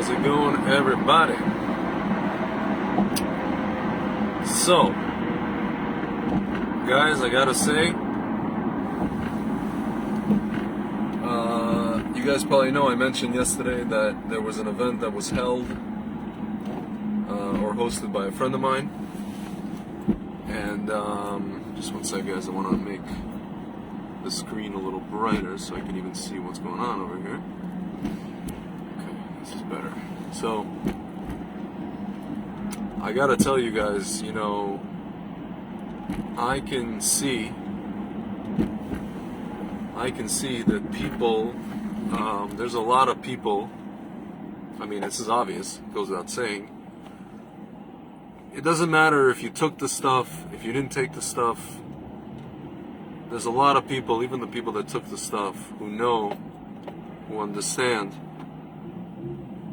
How's it going, everybody? So, guys, I gotta say, you guys probably know I mentioned yesterday that there was an event that was held or hosted by a friend of mine. And just one sec, guys, I want to make the screen a little brighter so I can even see what's going on over here. Okay, this is better. So, I gotta tell you guys, you know, I can see that people, there's a lot of people, I mean, this is obvious, it goes without saying. It doesn't matter if you took the stuff, if you didn't take the stuff. There's a lot of people, even the people that took the stuff, who know, who understand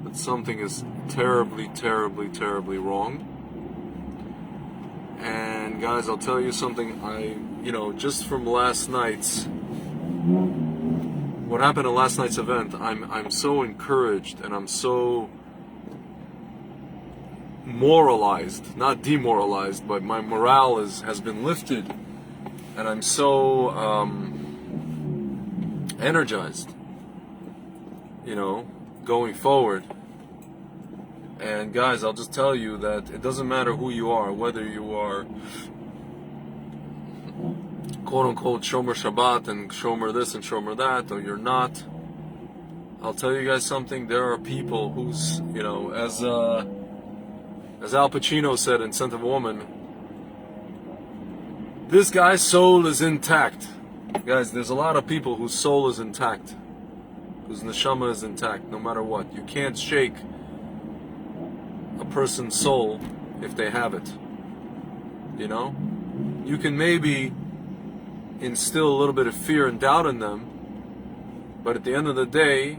that something is terribly, terribly, terribly wrong. And guys, I'll tell you something, just from last night's, what happened at last night's event, I'm so encouraged and I'm so moralized, not demoralized, but my morale has been lifted, and I'm so energized, going forward. And guys, I'll just tell you that it doesn't matter who you are, whether you are quote-unquote Shomer Shabbat and Shomer this and Shomer that, or you're not. I'll tell you guys something, there are people who's, as Al Pacino said in Scent of a Woman, this guy's soul is intact. Guys, there's a lot of people whose soul is intact, whose neshama is intact, no matter what. You can't shake a person's soul if they have it. You can maybe instill a little bit of fear and doubt in them, but at the end of the day,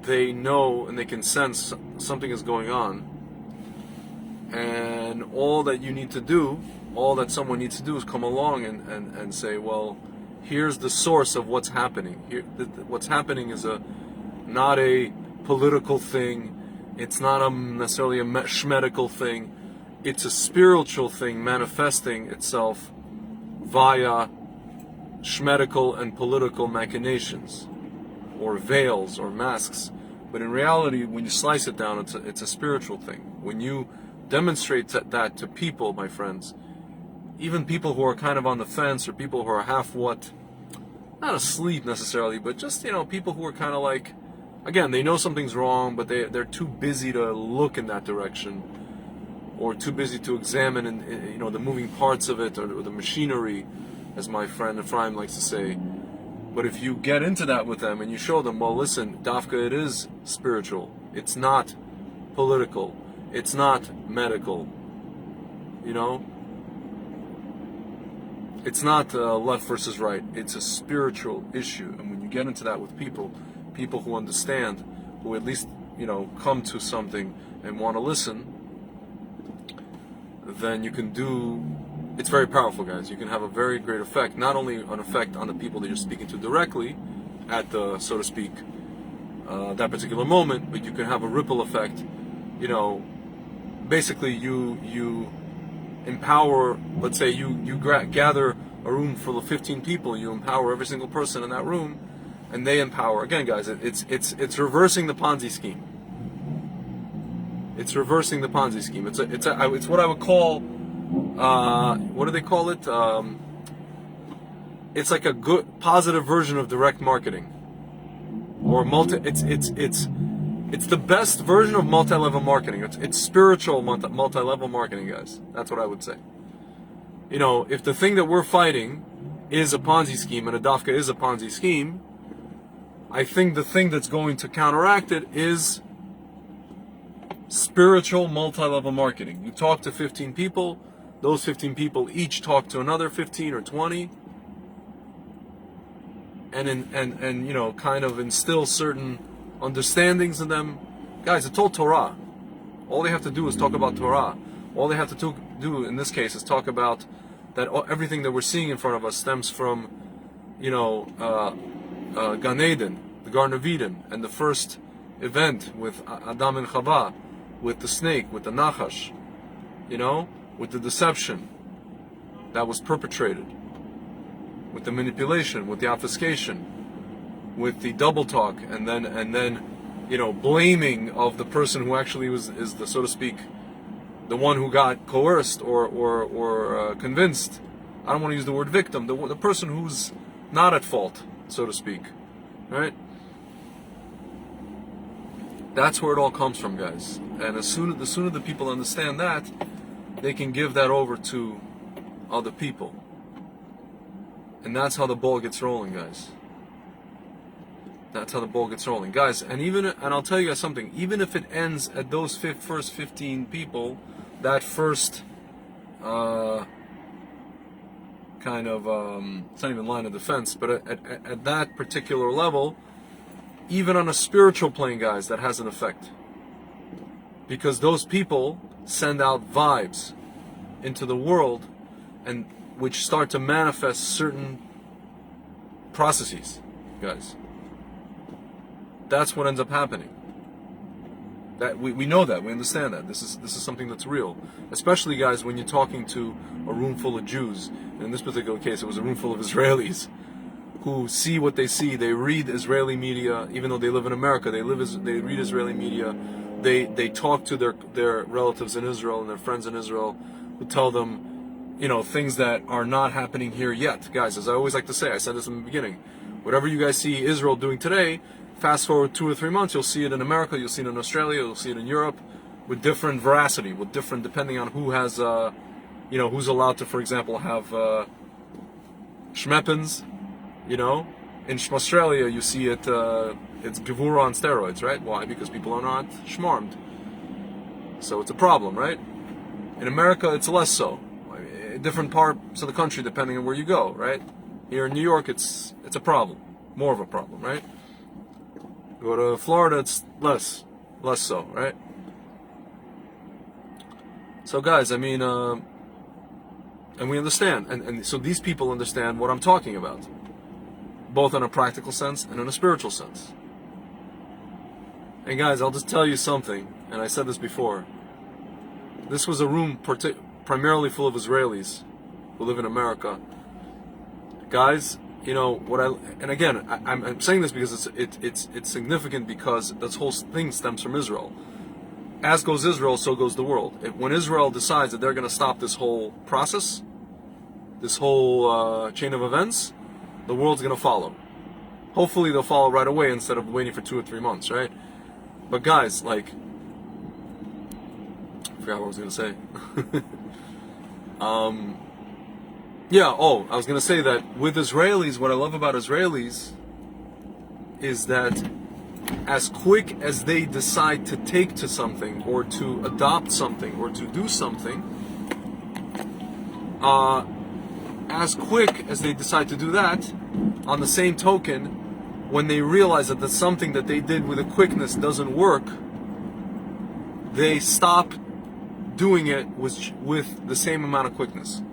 they know and they can sense something is going on. And all that you need to do, all that someone needs to do is come along and say, well, here's the source of what's happening. What's happening is not a political thing. It's not necessarily a shmedical thing. It's a spiritual thing manifesting itself via shmedical and political machinations, or veils, or masks. But in reality, when you slice it down, it's a spiritual thing. When you demonstrate that to people, my friends, even people who are kind of on the fence, or people who are not asleep necessarily, but just, people who are kind of like, again, they know something's wrong, but they're too busy to look in that direction, or too busy to examine, the moving parts of it, or the machinery, as my friend Ephraim likes to say. But if you get into that with them and you show them, well, listen, Dafka, it is spiritual. It's not political. It's not medical. It's not left versus right. It's a spiritual issue. And when you get into that with people who understand, who at least, come to something and want to listen, then you can do, it's very powerful, guys. You can have a very great effect, not only an effect on the people that you're speaking to directly at the, so to speak, that particular moment, but you can have a ripple effect. Basically you empower, let's say you gather a room full of 15 people, you empower every single person in that room, and they empower. Again, guys, it's reversing the Ponzi scheme. It's reversing the Ponzi scheme. It's what I would call, what do they call it? It's like a good, positive version of direct marketing, or it's the best version of multi-level marketing. It's spiritual multi-level marketing, guys. That's what I would say. If the thing that we're fighting is a Ponzi scheme, and a Dafka is a Ponzi scheme, I think the thing that's going to counteract it is spiritual multi-level marketing. You talk to 15 people, those 15 people each talk to another 15 or 20, and kind of instill certain understandings in them. Guys, it's all Torah. All they have to do is talk about Torah. All they have to do in this case is talk about that everything that we're seeing in front of us stems from, Gan Eden, the Garden of Eden, and the first event with Adam and Chava, with the snake, with the Nachash, with the deception that was perpetrated, with the manipulation, with the obfuscation, with the double talk, and then blaming of the person who actually is the, so to speak, the one who got coerced or convinced. I don't want to use the word victim. The person who's not at fault, so to speak, right? That's where it all comes from, guys. And the sooner the people understand that, they can give that over to other people. And that's how the ball gets rolling, guys. That's how the ball gets rolling, guys. And I'll tell you guys something. Even if it ends at those first 15 people, that first kind of it's not even line of defense, but at that particular level, even on a spiritual plane, guys, that has an effect, because those people send out vibes into the world, and which start to manifest certain processes, guys. That's what ends up happening. That we know that, we understand that. This is something that's real. Especially, guys, when you're talking to a room full of Jews. And in this particular case, it was a room full of Israelis who see what they see. They read Israeli media, even though they live in America. They read Israeli media. They talk to their relatives in Israel and their friends in Israel, who tell them, things that are not happening here yet. Guys, as I always like to say, I said this in the beginning, whatever you guys see Israel doing today, fast forward 2 or 3 months, you'll see it in America, you'll see it in Australia, you'll see it in Europe, with different veracity, depending on who has, who's allowed to, for example, have schmeppens, In Australia, you see it, it's gevura on steroids, right? Why? Because people are not schmarmed. So it's a problem, right? In America, it's less so. Different parts of the country, depending on where you go, right? Here in New York, it's a problem. More of a problem, right? Go to Florida, it's less so, right? So, guys, and we understand, and so these people understand what I'm talking about, both in a practical sense and in a spiritual sense. And guys, I'll just tell you something, and I said this before. This was a room primarily full of Israelis who live in America. Guys, I'm saying this because it's significant, because this whole thing stems from Israel. As goes Israel, so goes the world. When Israel decides that they're going to stop this whole process, this whole chain of events, the world's going to follow. Hopefully they'll follow right away instead of waiting for 2 or 3 months, right? But guys, I forgot what I was going to say. I was going to say that with Israelis, what I love about Israelis is that as quick as they decide to take to something, or to adopt something, or to do something, as quick as they decide to do that, on the same token, when they realize that the something that they did with a quickness doesn't work, they stop doing it with the same amount of quickness.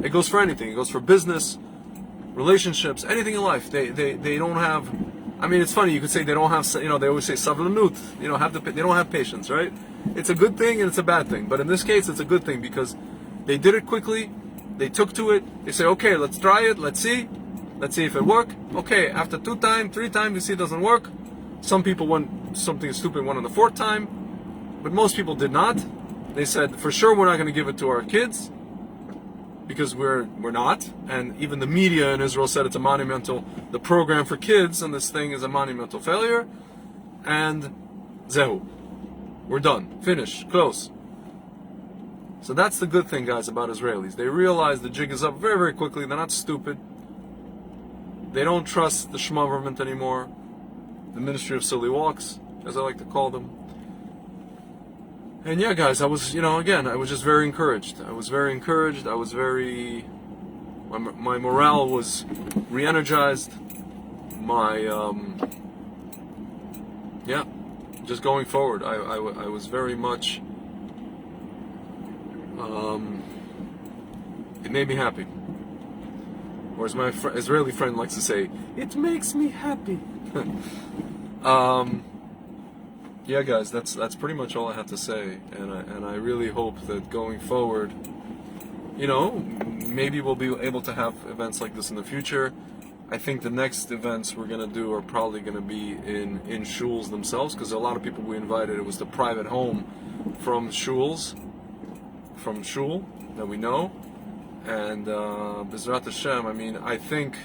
It goes for anything. It goes for business, relationships, anything in life. They don't have. It's funny. You could say they don't have. They always say savlanut. They don't have patience, right? It's a good thing and it's a bad thing. But in this case, it's a good thing, because they did it quickly. They took to it. They say, okay, let's try it. Let's see if it works. Okay, after 2 times, 3 times, you see it doesn't work. Some people went something stupid, went on the 4th time, but most people did not. They said, for sure, we're not going to give it to our kids, because we're not. And even the media in Israel said it's the program for kids on this thing is a monumental failure. And zehu, we're done, finished, close. So that's the good thing, guys, about Israelis. They realize the jig is up very, very quickly. They're not stupid. They don't trust the Shema government anymore, the Ministry of Silly Walks, as I like to call them. And yeah, guys, I was just very encouraged. I was very, my morale was re-energized. Just going forward, I was very much, it made me happy. Or as my Israeli friend likes to say, it makes me happy. yeah, guys, that's pretty much all I have to say, and I really hope that going forward, maybe we'll be able to have events like this in the future. I think the next events we're gonna do are probably gonna be in shuls themselves, because a lot of people we invited, it was the private home from shul that we know, and B'ezrat Hashem. I mean, I think,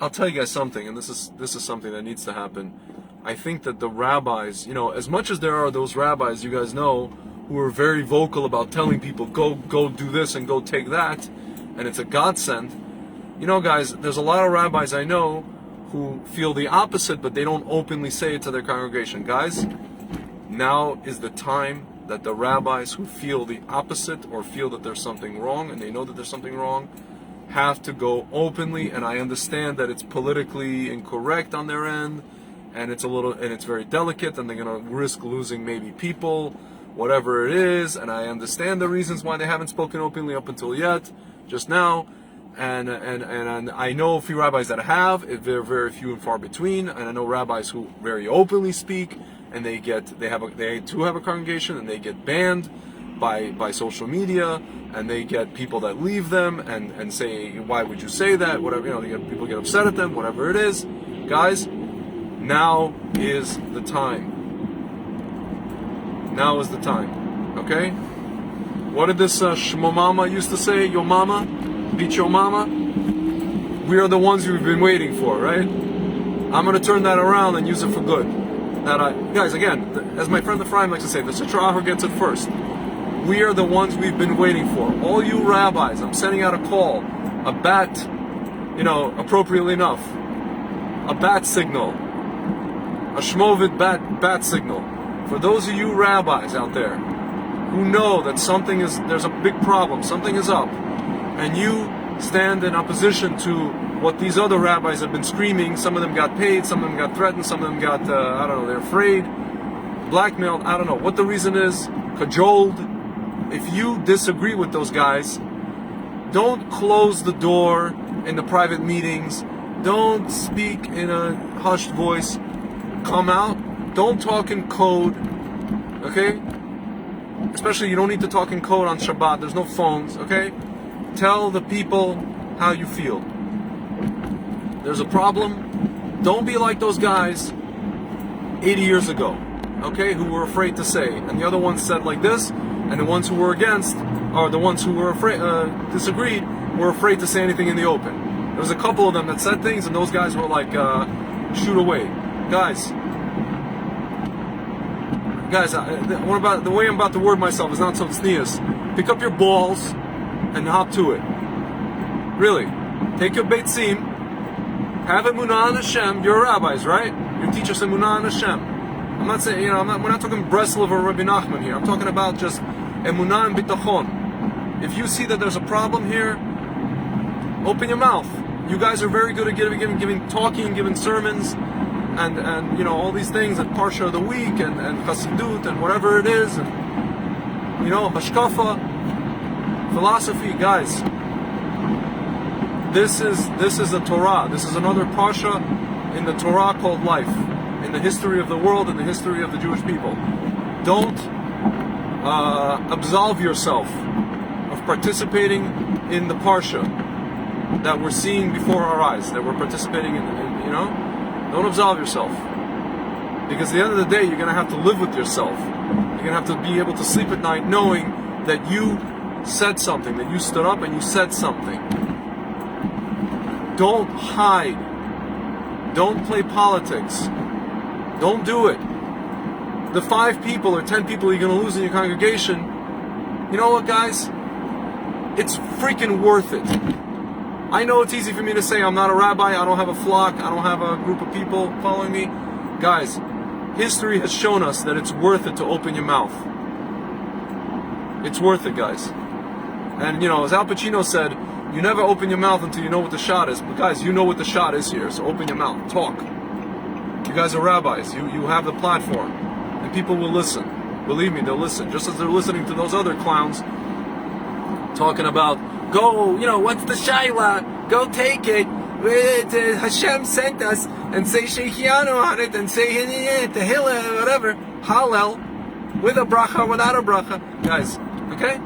I'll tell you guys something, and this is something that needs to happen. I think that the rabbis, as much as there are those rabbis, you guys know, who are very vocal about telling people, go do this and go take that, and it's a godsend. Guys, there's a lot of rabbis I know who feel the opposite, but they don't openly say it to their congregation. Guys, now is the time that the rabbis who feel the opposite, or feel that there's something wrong, and they know that there's something wrong, have to go openly. And I understand that it's politically incorrect on their end, and it's very delicate, and they're going to risk losing maybe people, whatever it is, and I understand the reasons why they haven't spoken openly up until just now, and I know a few rabbis that have. They're very few and far between, and I know rabbis who very openly speak, and they too have a congregation, and they get banned by social media, and they get people that leave them and say, why would you say that, whatever, people get upset at them, whatever it is. Guys, now is the time. Now is the time, okay? What did this Shmo Mama used to say? Your mama? Beat your mama? We are the ones we've been waiting for, right? I'm going to turn that around and use it for good. Guys, again, as my friend Ephraim likes to say, the Sitra Ahar gets it first. We are the ones we've been waiting for. All you rabbis, I'm sending out a call, a bat, appropriately enough, a bat signal, a Shmovid bat signal. For those of you rabbis out there who know that there's a big problem, something is up, and you stand in opposition to what these other rabbis have been screaming. Some of them got paid, some of them got threatened, some of them got, they're afraid, blackmailed, I don't know what the reason is, cajoled. If you disagree with those guys, don't close the door in the private meetings, don't speak in a hushed voice, come out. Don't talk in code, okay? Especially, you don't need to talk in code on Shabbat. There's no phones, okay? Tell the people how you feel. There's a problem. Don't be like those guys 80 years ago, okay? Who were afraid to say. And the other ones said like this, and the ones who were against, or the ones who were afraid, disagreed, were afraid to say anything in the open. There was a couple of them that said things, and those guys were like, shoot away. Guys, the way I'm about to word myself is not so tznius. Pick up your balls and hop to it. Really. Take your beitzim, have emunah on Hashem. You're rabbis, right? You teach us emunah on Hashem. I'm not saying, we're not talking Breslov or Rabbi Nachman here. I'm talking about just emunah and bitachon. If you see that there's a problem here, open your mouth. You guys are very good at giving sermons, and all these things, and Parsha of the week, and Chassidut, and whatever it is, and Hashkafa, philosophy. Guys, this is the Torah. This is another Parsha in the Torah called life, in the history of the world, in the history of the Jewish people. Don't absolve yourself of participating in the Parsha that we're seeing before our eyes, that we're participating in. Don't absolve yourself. Because at the end of the day, you're going to have to live with yourself. You're going to have to be able to sleep at night knowing that you said something, that you stood up and you said something. Don't hide. Don't play politics. Don't do it. The 5 people or 10 people you're going to lose in your congregation, you know what, guys? It's freaking worth it. I know it's easy for me to say I'm not a rabbi, I don't have a flock, I don't have a group of people following me. Guys, history has shown us that it's worth it to open your mouth. It's worth it, guys. And as Al Pacino said, you never open your mouth until you know what the shot is. But guys, you know what the shot is here, so open your mouth, talk. You guys are rabbis, you have the platform, and people will listen. Believe me, they'll listen, just as they're listening to those other clowns talking about, go, what's the shayla? Go take it. Hashem sent us, and say Sheikhianu on it, and say Tehillah, whatever, Hallel, with a bracha, without a bracha. Guys, okay?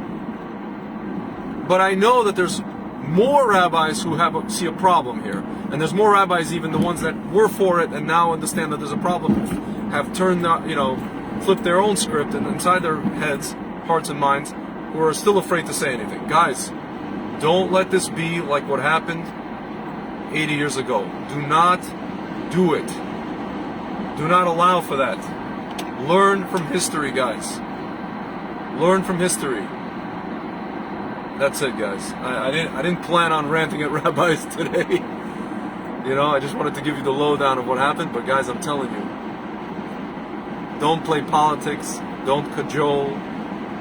But I know that there's more rabbis who see a problem here. And there's more rabbis, even the ones that were for it and now understand that there's a problem, have turned, flipped their own script and inside their heads, hearts and minds, who are still afraid to say anything. Guys, don't let this be like what happened 80 years ago. Do not do it. Do not allow for that. Learn from history, guys. Learn from history. That's it, guys. I didn't plan on ranting at rabbis today. I just wanted to give you the lowdown of what happened. But guys, I'm telling you, don't play politics. Don't cajole.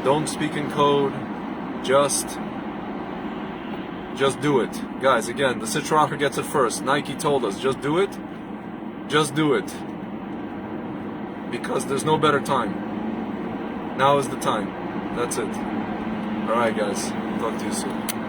Don't speak in code. Just do it. Guys, again, the Sitra Achra gets it first. Nike told us, just do it. Just do it. Because there's no better time. Now is the time. That's it. Alright, guys. Talk to you soon.